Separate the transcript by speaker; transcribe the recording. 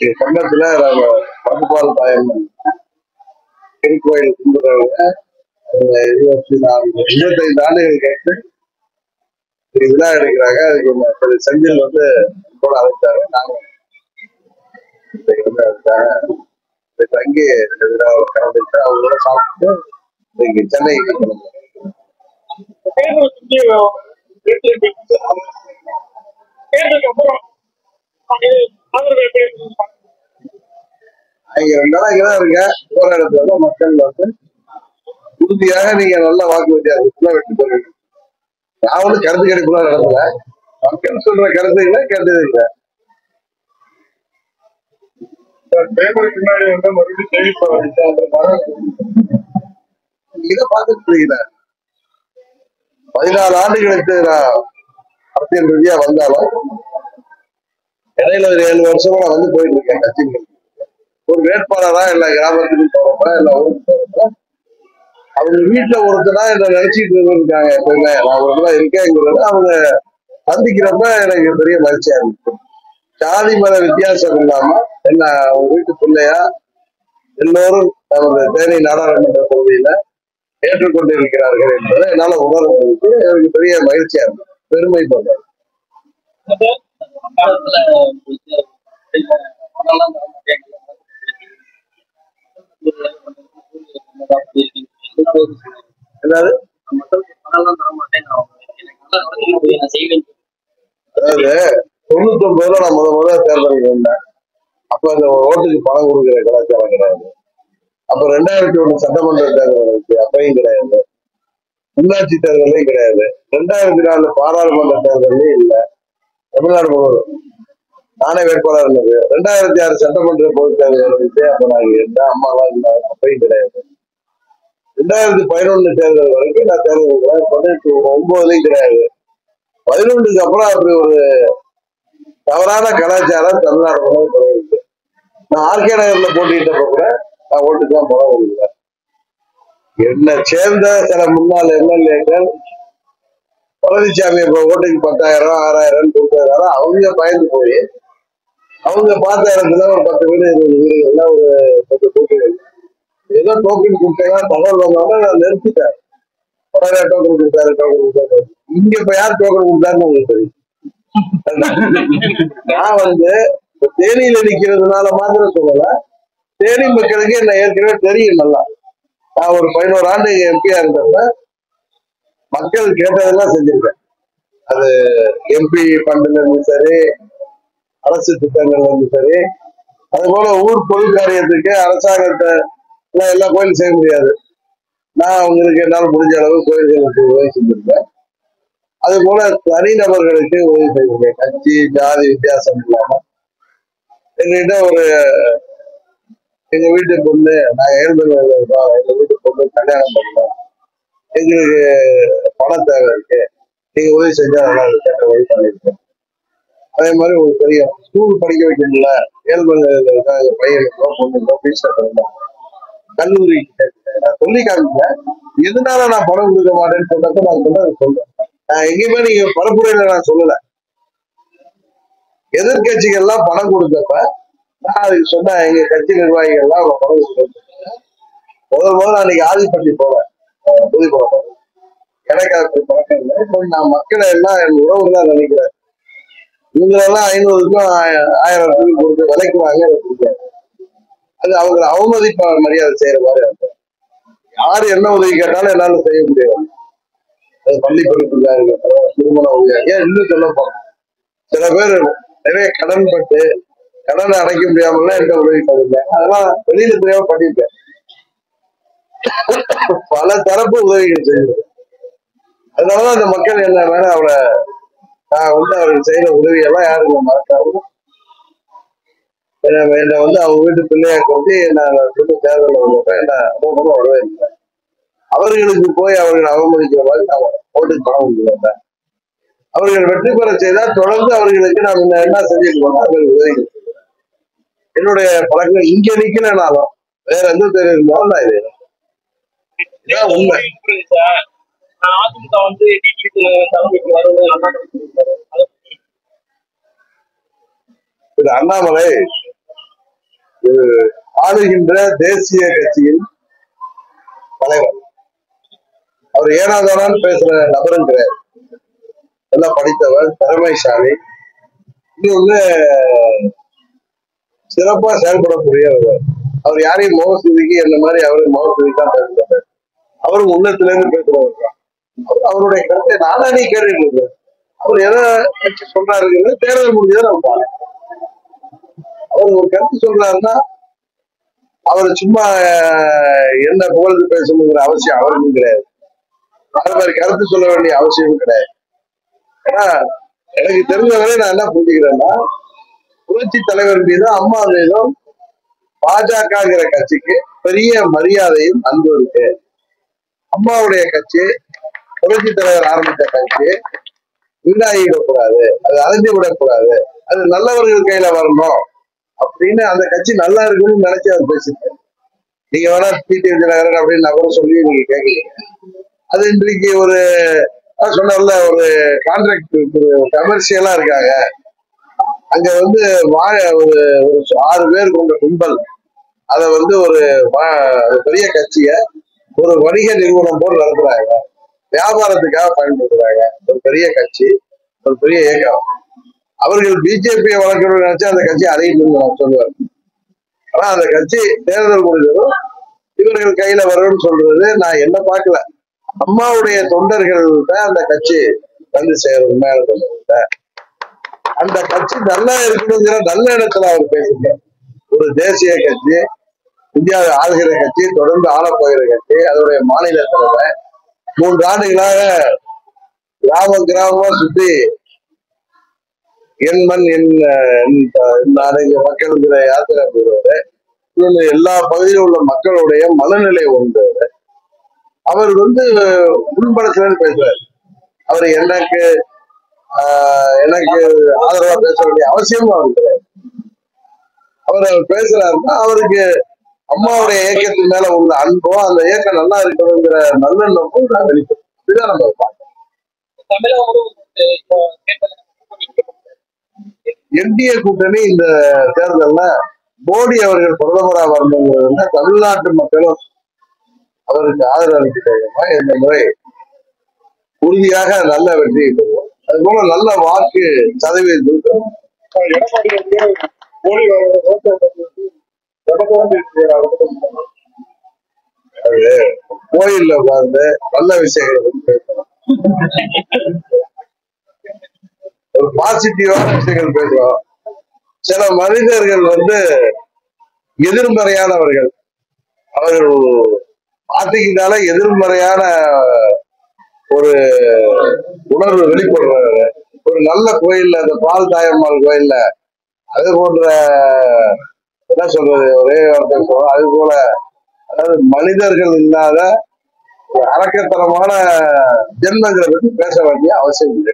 Speaker 1: பக்கத்துல நாங்க பட்டுப்பால் பாயம் திருக்கோயில் கும்பிடுறவங்க 25 ஆண்டுகள் கேட்டு விழா எடுக்கிறாங்க. அதுக்கு செந்தில் கூட அழைச்சாங்க. நாங்க தங்கி விழாவை கலந்துட்டு அவங்களோட சாப்பிட்டு இன்னைக்கு சென்னைக்கு இங்க 2 நாளா இங்கதான் இருக்கேன். போற இடத்துல மக்கள் உறுதியாக நீங்க நல்ல வாக்கு வித்தியாசத்துல வெற்றி பெறுவீங்க. நான் கருத்து கணிப்புல நடத்தல. மக்கள் சொல்ற கருத்துக்களை கேட்டது பின்னாடி மறுபடியும் இதை பார்த்துட்டு இருக்கீங்க. 14 ஆண்டுகளுக்கு நான் அரசியல் ரீதியா வந்தாலும் இடையில ஒரு 7 வருஷமா நான் போயிட்டு இருக்கேன். கட்சிகள் ஒரு வேட்பாளரா எல்லா கிராமத்துக்கும் போறப்ப எல்லா ஊருக்கு போறப்ப அவங்க வீட்டுல ஒருத்தனா என்ன நினைச்சிட்டு இருக்காங்க. எப்பவுமே நான் ஒரு இடத்துல இருக்கேங்கிறது அவங்க சந்திக்கிறப்ப எனக்கு பெரிய மகிழ்ச்சியா இருக்கு. ஜாதி மத வித்தியாசம் இல்லாம என்ன அவங்க வீட்டு பிள்ளையா எல்லோரும் நமது தேனி நாடாளுமன்ற தொகுதியில ஏற்றுக்கொண்டு இருக்கிறார்கள் என்பதை என்னால உணர்வதற்கு எனக்கு பெரிய மகிழ்ச்சியா இருக்கு. பெருமை பண்றேன். அதாவது 99 நான் முதல் தேர்தலுக்கு வந்தேன். அப்ப அந்த ஓட்டுக்கு பணம் கொடுக்கிற கலாச்சாரம் கிடையாது. அப்ப 2001 சட்டமன்ற தேர்தல் இருக்கு, அப்பையும் கிடையாது. உள்ளாட்சி தேர்தலையும் கிடையாது. 2004 பாராளுமன்ற தேர்தலையும் இல்லை. தமிழ்நாடு முழுவதும் நானே வேட்பாளர் இருந்தது. 2006 சட்டமன்ற பொது தேர்தல் இருந்துச்சு. அப்ப நாங்க இருந்தேன். அம்மாலாம் இருந்தாங்க, அப்பையும் கிடையாது. 2011 தேர்தல் வரைக்கும் நான் தேர்தல் 19 கிடையாது. 11க்கு அப்புறம் அப்படி ஒரு தவறான கலாச்சாரம் தமிழ்நாடு முழுவதும். நான் ஆர்கே நகர்ல போட்டிட்டப்ப கூட நான் ஓட்டுக்குலாம் பணம் கொடுக்குறேன். என்னை சேர்ந்த சில முன்னாள் எம்எல்ஏக்கள் பழனிசாமி ஓட்டுக்கு 10,000 6,000 கொடுத்தாரு. அவங்க பயந்து போய் அவங்க பார்த்த இடத்துல ஒரு 10 வீடு 20 வீடுகள்லாம் ஒரு 10 டோக்கன் ஏதோ டோக்கன் கொடுத்தா தகவல் வந்தோம்னா நான் நிறுத்திட்டேன். உடனே டோக்கன் கொடுத்தாரு. இங்க இப்ப யார் டோக்கன் கொடுத்தாருன்னு உங்களுக்கு தெரியும். நான் தேனியில நிக்கிறதுனால மாத்திரம் சொல்லல, தேனி மக்களுக்கு என்ன ஏற்கனவே தெரியும் நல்லா. நான் ஒரு 11 ஆண்டு எம்பியா இருந்தப்ப மக்கள் கேட்டதெல்லாம் செஞ்சிருக்கேன். அது எம்பி ஃபண்டுல இருந்து சரி, அரசு திட்டங்கள்ல இருந்து சரி, அது போல ஊர் பொது காரியத்துக்கு அரசாங்கத்தை எல்லா கோயிலும் செய்ய முடியாது. நான் அவங்களுக்கு என்னால் முடிஞ்ச அளவு கோயில்களுக்கு உதவி செஞ்சிருக்கேன். அது போல தனிநபர்களுக்கு உதவி செய்திருக்கேன். கட்சி ஜாதி வித்தியாசம் இல்லாம எங்ககிட்ட எங்க வீட்டு பொண்ணு, நாங்க ஏழ்மையில இருக்கோம், எங்க வீட்டு பொண்ணு கல்யாணம் பண்ணோம், எங்களுக்கு பண தேவை இருக்கு, நீங்க உதவி செஞ்சா நல்லா கேட்ட உதவி பண்ணிருக்கேன். அதே மாதிரி ஒரு பெரிய ஸ்கூல் படிக்க வைக்கணும்ல, ஏழ்மையில இருக்க பையனுக்கோ பொண்ணுக்கோ ஃபீஸ் கட்டணும், கல்லூரி நான் சொல்லி காமிச்சேன். எதனால நான் பணம் கொடுக்க மாட்டேன்னு சொன்னப்ப நான் சொல்றேன். நான் எங்கேயுமே நீங்க பரப்புரையில நான் சொல்லல. எதிர்கட்சிகள்லாம் பணம் கொடுத்தப்ப நான் அதுக்கு சொன்னேன். எங்க கட்சி நிர்வாகிகள்லாம் பணம் கொடுத்து முதல் அன்னைக்கு ஆதிப்பட்டி போறேன், புது போறேன். எனக்கு அது பழக்கம் இல்லை. இப்போ நான் மக்களை எல்லாம் என் உறவு தான் நினைக்கிறேன். இவங்களெல்லாம் 500க்கும் 1000 கொடுத்து விலைக்குவாங்க. எனக்கு பிடிக்காது. அது அவங்களை அவமதிப்ப மரியாதை செய்யற மாதிரி இருக்கும். யாரு என்ன உதவி கேட்டாலும் என்னால செய்ய முடியாது. அது பள்ளி படிப்புக்காக இருக்கட்டும், திருமண உதவி. ஏன் இன்னும் சொல்ல போறோம், சில பேர் நிறைய கடன் பட்டு கடனை அடைக்க முடியாமலாம் எந்த உதவி பண்ணிருக்கேன். அதெல்லாம் வெளியில தெரியாம பண்ணிருக்கேன். பல தரப்பு உதவிகள் செய்யுது. அதனாலதான் அந்த மக்கள் என்ன வேணா அவளை நான் அவருக்கு செய்யற உதவியெல்லாம் யாருக்கு மறக்காம என்னை அவங்க வீட்டு பிள்ளையா கொண்டு நான் தேர்தலில் வந்தப்ப என்ன வரவேற்கிறேன். அவர்களுக்கு போய் அவர்கள் அவமதிக்கிற மாதிரி நான் ஓட்டுக்கு பணம் கொடுத்துருந்தேன். அவர்கள் வெற்றி பெற செய்தால் தொடர்ந்து அவர்களுக்கு நான் என்ன செஞ்சுருக்கோம், அவர்கள் உதவி. என்னுடைய பழக்கம் இங்க நிக்கலனாலும் வேற எந்த தேர்வு இருந்தாலும் நான் இது உண்மை. அண்ணாமலை ஆளுகின்ற தேசிய கட்சியின் தலைவர். அவர் ஏனாதாரான்னு பேசுற நபரும் கிடையாது. எல்லாம் படித்தவர், திறமைசாலி, இன்னொன்னு சிறப்பா செயல்படக்கூடியவர். அவர் யாரையும் முகஸ்துதிக்கு என்ன மாதிரி அவரு முகஸ்துதிக்கா பேசுறாரு. அவரும் உள்ளத்துல இருந்து பேசுறவர் தான். அவருடைய கருத்தை நானா நீ கேட்டுட்டு இருக்க. அவர் எதை கட்சி சொல்றாருங்கிறது தேர்தல் முடிஞ்சதை நம்ம பார்க்கலாம். அவர் ஒரு கருத்து சொல்றாருன்னா அவர் சும்மா என்ன புகழ்ந்து பேசணுங்கிற அவசியம் அவருக்கும் கிடையாது. அது மாதிரி கருத்து சொல்ல வேண்டிய அவசியமும் கிடையாது. ஏன்னா எனக்கு தெரிஞ்சவரை நான் என்ன புரிஞ்சுக்கிறேன்னா, புரட்சி தலைவர் மீதும் அம்மா மீதும் பாஜகங்கிற கட்சிக்கு பெரிய மரியாதையும் அன்பு இருக்கு. அம்மாவுடைய கட்சி, புரட்சி தலைவர் ஆரம்பித்த கட்சி வீணாகிடக்கூடாது, அது அழிஞ்சு விடக்கூடாது, அது நல்லவர்கள் கையில வரணும் அப்படின்னு அந்த கட்சி நல்லா இருக்குன்னு நினைச்சு அவர் பேசிட்டேன். நீங்க வேணா டிடிவி தினகரன் அப்படின்னு நபர் சொல்லி நீங்க கேட்கலீங்க. அது இன்றைக்கு ஒரு சொன்னார்ல, ஒரு கான்ட்ராக்ட் கமர்ஷியலா இருக்காங்க. அங்க வந்து ஒரு 6 பேர் கொண்ட கும்பல் அதை வந்து ஒரு பெரிய கட்சிய ஒரு வணிக நிறுவனம் போல் நடத்துறாங்க, வியாபாரத்துக்காக பயன்படுத்துறாங்க. ஒரு பெரிய கட்சி, ஒரு பெரிய இயக்கம். அவர்கள் பிஜேபியை வளர்க்கணும்னு நினைச்சா அந்த கட்சி அடையிட்டு நான் சொல்லுவார். ஆனா அந்த கட்சி தேர்தல் முடிஞ்சதும் இவர்கள் கையில வரும்னு சொல்றது நான் என்ன பார்க்கல. அம்மாவுடைய தொண்டர்கள் தான் அந்த கட்சி வந்து சேரும். உண்மையான தொண்டர்கள் அந்த கட்சி நல்லா இருக்கணுங்கிற நல்ல இடத்துல அவர் பேசுங்க. ஒரு தேசிய கட்சி, இந்தியாவை ஆளுகிற கட்சி, தொடர்ந்து ஆளப்போகிற கட்சி, அதோடைய மாநில தலைவர் 3 ஆண்டுகளாக கிராமமா சுத்தி என் மண் என் நாடு மக்களுங்கிற யாத்திரை போடுவாரு. எல்லா பகுதியில் உள்ள மக்களுடைய மனநிலை ஒன்றுவாரு. அவர் வந்து உள்படத்துல பேசுறாரு. அவர் எனக்கு ஆதரவா பேச வேண்டிய அவசியமும் அவருக்கு கிடையாது. அவர் பேசுறாருன்னா அவருக்கு அம்மாவுடைய இயக்கத்தின் மேல உள்ள அன்பும் அந்த இயக்கம் நல்லா இருக்கணுங்கிற நல்லெண்ணமும் வெளிப்படும். இதுதான் நம்ம பார்க்கணும். என்டிஏ கூட்டணி இந்த தேர்தல்ல மோடி அவர்கள் பிரதமராக வரணுங்கிறது தமிழ்நாட்டு மக்களும் அவருக்கு ஆதரவு அளிக்கிறாங்க. இந்த முறை உறுதியாக நல்ல வெற்றியை பெறுவோம். அது போல நல்ல வாக்கு சதவீதம். அது கோயில்ல உட்கார்ந்து நல்ல விஷயங்களை பத்தி பேசணும், ஒரு பாசிட்டிவான விஷயங்கள் பேசுவோம். சில மனிதர்கள் வந்து எதிர்மறையானவர்கள், அவர்கள் பார்த்துக்கிட்டால எதிர்மறையான ஒரு உணர்வு வெளிப்படுறாங்க. ஒரு நல்ல கோயில்ல, அந்த பால் தாயம்மாள் கோயில்ல அது போன்ற என்ன சொல்றது, ஒரே வார்த்தை சொல்றோம், அது போல அதாவது மனிதர்கள் இல்லாத அரக்கத்தனமான ஜென்மங்களை பற்றி பேச வேண்டிய அவசியம் இல்லை.